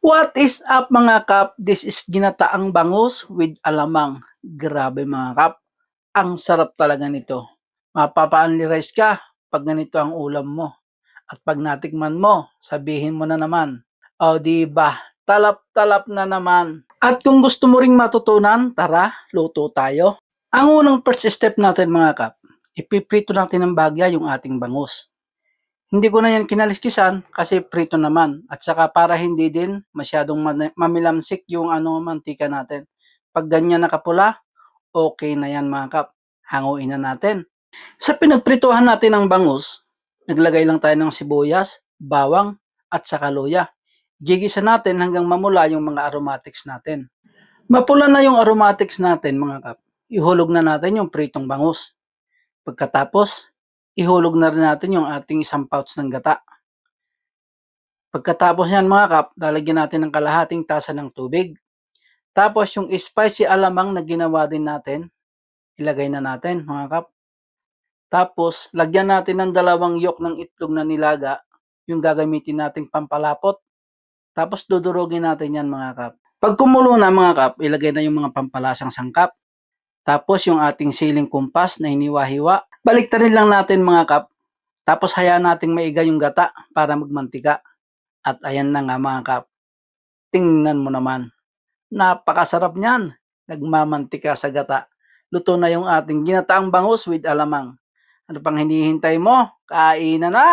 What is up mga kap? This is ginataang bangus with alamang. Grabe mga kap, ang sarap talaga nito. Mapapa-only rice ka pag ganito ang ulam mo. At pag natikman mo, sabihin mo na naman, o diba, talap-talap na naman. At kung gusto mo ring matutunan, tara, luto tayo. Ang unang first step natin mga kap, ipiprito natin ng bagya yung ating bangus. Hindi ko na yan kinaliskisan kasi prito naman. At saka para hindi din masyadong mamilamsik yung mantika natin. Pag ganyan nakapula, okay na yan mga kap. Hanguin na natin. Sa pinagprituhan natin ng bangus, naglagay lang tayo ng sibuyas, bawang, at saka luya. Gigisa natin hanggang mamula yung mga aromatics natin. Mapula na yung aromatics natin mga kap. Ihulog na natin yung pritong bangus. Pagkatapos, ihulog na rin natin yung ating isang pouch ng gata. Pagkatapos yan mga kap, lalagyan natin ng kalahating tasa ng tubig. Tapos yung spicy alamang na ginawa din natin, ilagay na natin mga kap. Tapos lagyan natin ng 2 yolk ng itlog na nilaga, yung gagamitin nating pampalapot. Tapos dudurugin natin yan mga kap. Pag kumulo na mga kap, ilagay na yung mga pampalasang sangkap. Tapos yung ating siling kumpas na hiniwa-hiwa. Baliktarin lang natin mga kap. Tapos hayaan nating maiga yung gata para magmantika. At ayan na nga mga kap. Tingnan mo naman. Napakasarap niyan. Nagmamantika sa gata. Luto na yung ating ginataang bangus with alamang. Ano pang hinihintay mo? Kainan na!